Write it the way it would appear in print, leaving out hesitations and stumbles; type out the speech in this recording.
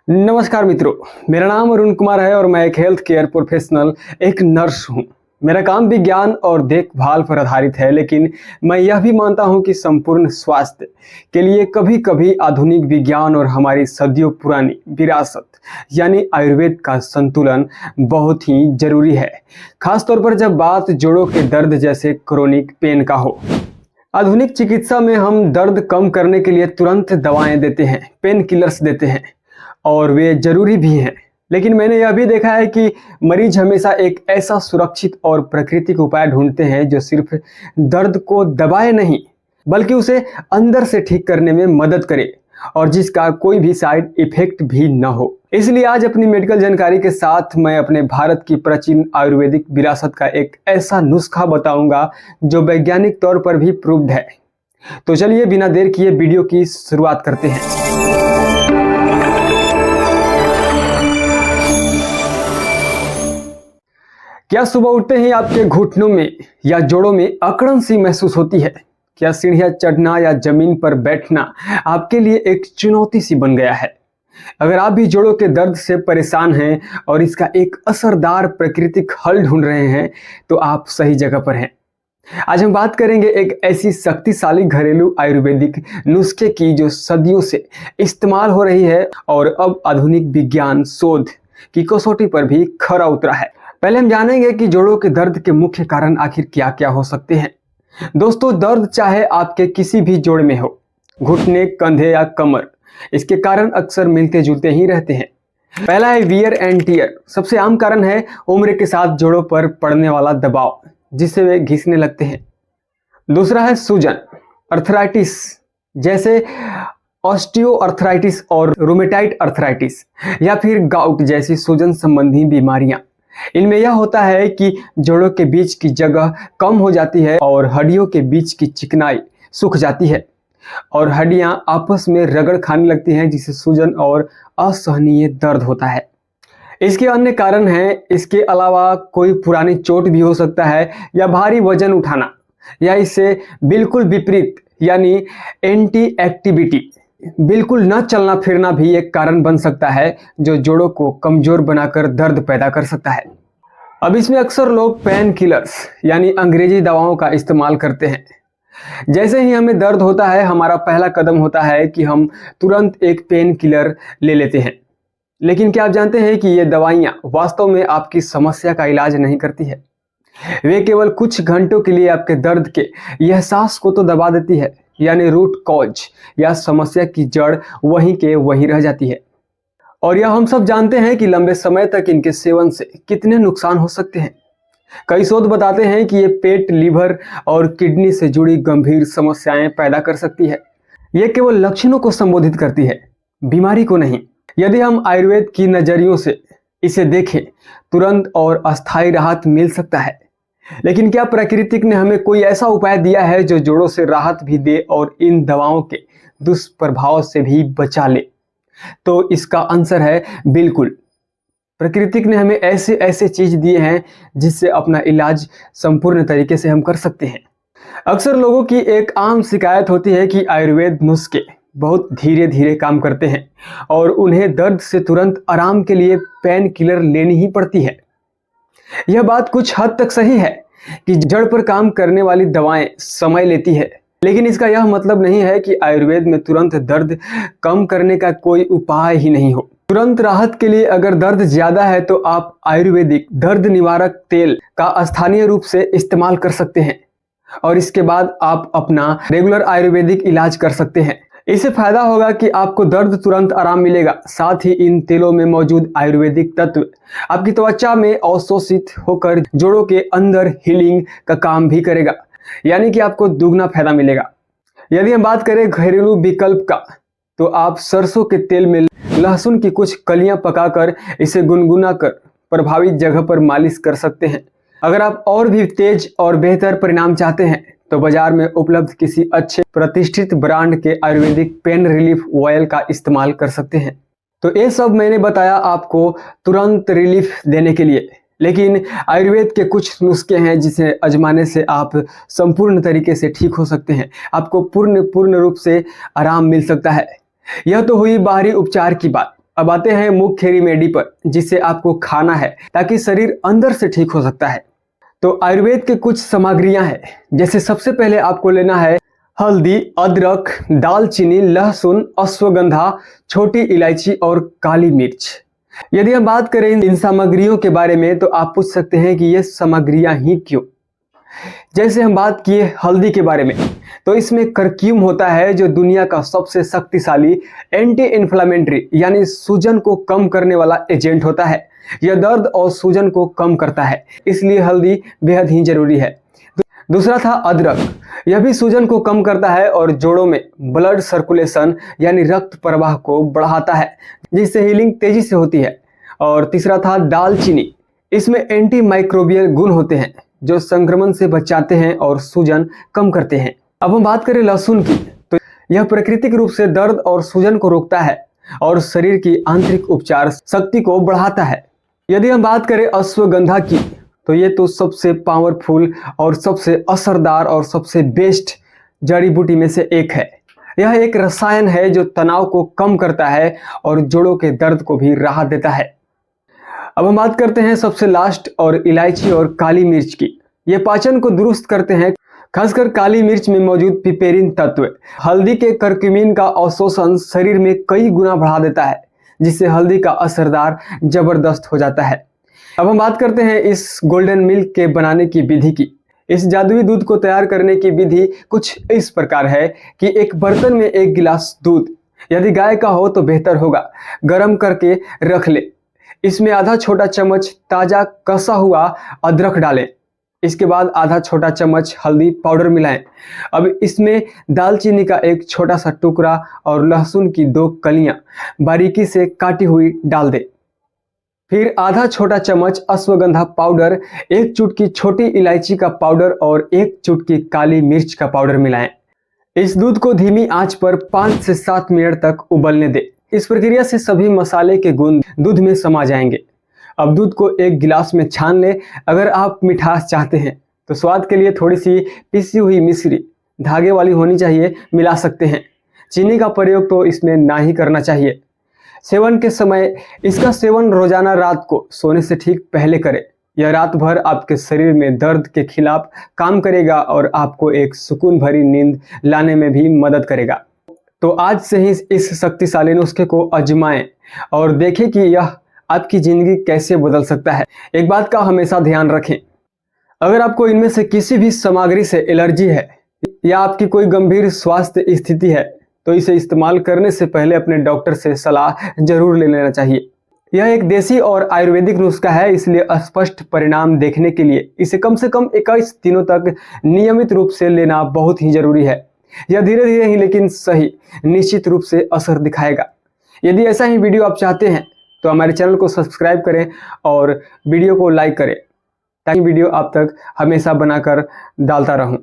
नमस्कार मित्रों, मेरा नाम अरुण कुमार है और मैं एक हेल्थ केयर प्रोफेशनल, एक नर्स हूं। मेरा काम विज्ञान और देखभाल पर आधारित है, लेकिन मैं यह भी मानता हूं कि संपूर्ण स्वास्थ्य के लिए कभी कभी आधुनिक विज्ञान और हमारी सदियों पुरानी विरासत यानी आयुर्वेद का संतुलन बहुत ही जरूरी है। खासतौर पर जब बात जोड़ों के दर्द जैसे क्रोनिक पेन का हो। आधुनिक चिकित्सा में हम दर्द कम करने के लिए तुरंत दवाएं देते हैं, पेन किलर्स देते हैं और वे जरूरी भी हैं। लेकिन मैंने यह भी देखा है कि मरीज हमेशा एक ऐसा सुरक्षित और प्राकृतिक उपाय ढूंढते हैं जो सिर्फ दर्द को दबाए नहीं, बल्कि उसे अंदर से ठीक करने में मदद करे और जिसका कोई भी साइड इफेक्ट भी न हो। इसलिए आज अपनी मेडिकल जानकारी के साथ मैं अपने भारत की प्राचीन आयुर्वेदिक विरासत का एक ऐसा नुस्खा बताऊंगा जो वैज्ञानिक तौर पर भी प्रूव्ड है। तो चलिए बिना देर किए वीडियो की शुरुआत करते हैं। क्या सुबह उठते ही आपके घुटनों में या जोड़ों में अकड़न सी महसूस होती है? क्या सीढ़ियां चढ़ना या जमीन पर बैठना आपके लिए एक चुनौती सी बन गया है? अगर आप भी जोड़ों के दर्द से परेशान हैं और इसका एक असरदार प्राकृतिक हल ढूंढ रहे हैं, तो आप सही जगह पर हैं। आज हम बात करेंगे एक ऐसी शक्तिशाली घरेलू आयुर्वेदिक नुस्खे की जो सदियों से इस्तेमाल हो रही है और अब आधुनिक विज्ञान शोध की कसौटी पर भी खरा उतरा है। पहले हम जानेंगे कि जोड़ों के दर्द के मुख्य कारण आखिर क्या क्या हो सकते हैं। दोस्तों, दर्द चाहे आपके किसी भी जोड़ में हो, घुटने, कंधे या कमर, इसके कारण अक्सर मिलते जुलते ही रहते हैं। पहला है वियर एंड टियर। सबसे आम कारण है उम्र के साथ जोड़ों पर पड़ने वाला दबाव, जिससे वे घिसने लगते हैं। दूसरा है सूजन, अर्थराइटिस, जैसे ऑस्टियोआर्थराइटिस और रूमेटाइड अर्थराइटिस, या फिर गाउट जैसी सूजन संबंधी बीमारियां। इनमें यह होता है कि जोड़ों के बीच की जगह कम हो जाती है और हड्डियों के बीच की चिकनाई सूख जाती है और हड्डियां आपस में रगड़ खाने लगती हैं, जिससे सूजन और असहनीय दर्द होता है। इसके अन्य कारण हैं, इसके अलावा कोई पुरानी चोट भी हो सकता है या भारी वजन उठाना, या इससे बिल्कुल विपरीत यानी एंटी एक्टिविटी, बिल्कुल न चलना फिरना भी एक कारण बन सकता है जो जोड़ों को कमजोर बनाकर दर्द पैदा कर सकता है। अब इसमें अक्सर लोग पेन किलर्स यानी अंग्रेजी दवाओं का इस्तेमाल करते हैं। जैसे ही हमें दर्द होता है, हमारा पहला कदम होता है कि हम तुरंत एक पेन किलर ले लेते हैं। लेकिन क्या आप जानते हैं कि ये दवाइयाँ वास्तव में आपकी समस्या का इलाज नहीं करती है। वे केवल कुछ घंटों के लिए आपके दर्द के एहसास को तो दबा देती है, यानी रूट कॉज या समस्या की जड़ वहीं के वहीं रह जाती है। और यह हम सब जानते हैं कि लंबे समय तक इनके सेवन से कितने नुकसान हो सकते हैं। कई शोध बताते हैं कि ये पेट, लीवर और किडनी से जुड़ी गंभीर समस्याएं पैदा कर सकती है। ये केवल लक्षणों को संबोधित करती है, बीमारी को नहीं। यदि हम आयुर्वेद की नजरियों से इसे देखें, तुरंत और अस्थायी राहत मिल सकता है। लेकिन क्या प्रकृति ने हमें कोई ऐसा उपाय दिया है जो जोड़ों से राहत भी दे और इन दवाओं के दुष्प्रभाव से भी बचा ले? तो इसका आंसर है बिल्कुल। प्रकृति ने हमें ऐसे ऐसे चीज दिए हैं जिससे अपना इलाज संपूर्ण तरीके से हम कर सकते हैं। अक्सर लोगों की एक आम शिकायत होती है कि आयुर्वेद नुस्खे बहुत धीरे धीरे काम करते हैं और उन्हें दर्द से तुरंत आराम के लिए पेन किलर लेनी ही पड़ती है। यह बात कुछ हद तक सही है कि जड़ पर काम करने वाली दवाएं समय लेती है, लेकिन इसका यह मतलब नहीं है कि आयुर्वेद में तुरंत दर्द कम करने का कोई उपाय ही नहीं हो। तुरंत राहत के लिए अगर दर्द ज्यादा है तो आप आयुर्वेदिक दर्द निवारक तेल का स्थानीय रूप से इस्तेमाल कर सकते हैं और इसके बाद आप अपना रेगुलर आयुर्वेदिक इलाज कर सकते हैं। इससे फायदा होगा कि आपको दर्द तुरंत आराम मिलेगा, साथ ही इन तेलों में मौजूद आयुर्वेदिक तत्व आपकी त्वचा में अवशोषित होकर जोड़ों के अंदर हीलिंग का काम भी करेगा, यानी कि आपको दुगना फायदा मिलेगा। यदि हम बात करें घरेलू विकल्प का, तो आप सरसों के तेल में लहसुन की कुछ कलियां पकाकर इसे गुनगुना कर प्रभावित जगह पर मालिश कर सकते हैं। अगर आप और भी तेज और बेहतर परिणाम चाहते हैं तो बाजार में उपलब्ध किसी अच्छे प्रतिष्ठित ब्रांड के आयुर्वेदिक पेन रिलीफ ऑयल का इस्तेमाल कर सकते हैं। तो ये सब मैंने बताया आपको तुरंत रिलीफ देने के लिए, लेकिन आयुर्वेद के कुछ नुस्खे हैं जिसे आजमाने से आप संपूर्ण तरीके से ठीक हो सकते हैं। आपको पूर्ण रूप से आराम मिल सकता है। यह तो हुई बाहरी उपचार की बात। अब आते हैं मुख्य रेमेडी पर, जिसे आपको खाना है ताकि शरीर अंदर से ठीक हो सकता है। तो आयुर्वेद के कुछ सामग्रियां हैं, जैसे सबसे पहले आपको लेना है हल्दी, अदरक, दालचीनी, लहसुन, अश्वगंधा, छोटी इलायची और काली मिर्च। यदि हम बात करें इन सामग्रियों के बारे में तो आप पूछ सकते हैं कि ये सामग्रियां ही क्यों। जैसे हम बात किए हल्दी के बारे में, तो इसमें करक्यूम होता है जो दुनिया का सबसे शक्तिशाली एंटी इन्फ्लामेटरी यानी सूजन को कम करने वाला एजेंट होता है। यह दर्द और सूजन को कम करता है, इसलिए हल्दी बेहद ही जरूरी है। दूसरा था अदरक। यह भी सूजन को कम करता है और जोड़ों में ब्लड सर्कुलेशन यानी रक्त प्रवाह को बढ़ाता है, जिससे हीलिंग तेजी से होती है। और तीसरा था दालचीनी। इसमें एंटी माइक्रोबियल गुण होते हैं जो संक्रमण से बचाते हैं और सूजन कम करते हैं। अब हम बात करें लहसुन की, तो यह प्राकृतिक रूप से दर्द और सूजन को रोकता है और शरीर की आंतरिक उपचार शक्ति को बढ़ाता है। यदि हम बात करें अश्वगंधा की, तो ये तो सबसे पावरफुल और सबसे असरदार और सबसे बेस्ट जड़ी बूटी में से एक है। यह एक रसायन है जो तनाव को कम करता है और जोड़ों के दर्द को भी राहत देता है। अब हम बात करते हैं सबसे लास्ट और इलायची और काली मिर्च की। ये पाचन को दुरुस्त करते हैं, खासकर काली मिर्च में मौजूद पिपेरिन तत्व हल्दी के करक्यूमिन का अवशोषण शरीर में कई गुना बढ़ा देता है, जिससे हल्दी का असरदार जबरदस्त हो जाता है। अब हम बात करते हैं इस गोल्डन मिल्क के बनाने की विधि की। इस जादुई दूध को तैयार करने की विधि कुछ इस प्रकार है कि एक बर्तन में 1 गिलास दूध, यदि गाय का हो तो बेहतर होगा, गर्म करके रख ले। इसमें आधा छोटा चम्मच ताजा कसा हुआ अदरक डालें। इसके बाद आधा छोटा चम्मच हल्दी पाउडर मिलाएं। अब इसमें दालचीनी का एक छोटा सा टुकड़ा और लहसुन की 2 कलियां बारीकी से काटी हुई डाल दें। फिर आधा छोटा चम्मच अश्वगंधा पाउडर, 1 चुटकी छोटी इलायची का पाउडर और 1 चुटकी काली मिर्च का पाउडर मिलाएं। इस दूध को धीमी आंच पर 5 से 7 मिनट तक उबलने दें। इस प्रक्रिया से सभी मसाले के गुण दूध में समा जाएंगे। अब दूध को 1 गिलास में छान लें। अगर आप मिठास चाहते हैं तो स्वाद के लिए थोड़ी सी पिसी हुई मिश्री, धागे वाली होनी चाहिए, मिला सकते हैं। चीनी का प्रयोग तो इसमें ना ही करना चाहिए। सेवन के समय इसका सेवन रोजाना रात को सोने से ठीक पहले करें। यह रात भर आपके शरीर में दर्द के खिलाफ काम करेगा और आपको एक सुकून भरी नींद लाने में भी मदद करेगा। तो आज से ही इस शक्तिशाली नुस्खे को आजमाएं और देखें कि यह आपकी जिंदगी कैसे बदल सकता है। एक बात का हमेशा ध्यान रखें, अगर आपको इनमें से किसी भी सामग्री से एलर्जी है या आपकी कोई गंभीर स्वास्थ्य स्थिति है तो इसे इस्तेमाल करने से पहले अपने डॉक्टर से सलाह जरूर ले लेना चाहिए। यह एक देसी और आयुर्वेदिक नुस्खा है, इसलिए स्पष्ट परिणाम देखने के लिए इसे कम से कम 21 दिनों तक नियमित रूप से लेना बहुत ही जरूरी है। यह धीरे धीरे ही लेकिन सही निश्चित रूप से असर दिखाएगा। यदि ऐसा ही वीडियो आप चाहते हैं तो हमारे चैनल को सब्सक्राइब करें और वीडियो को लाइक करें, ताकि वीडियो आप तक हमेशा बनाकर डालता रहूं।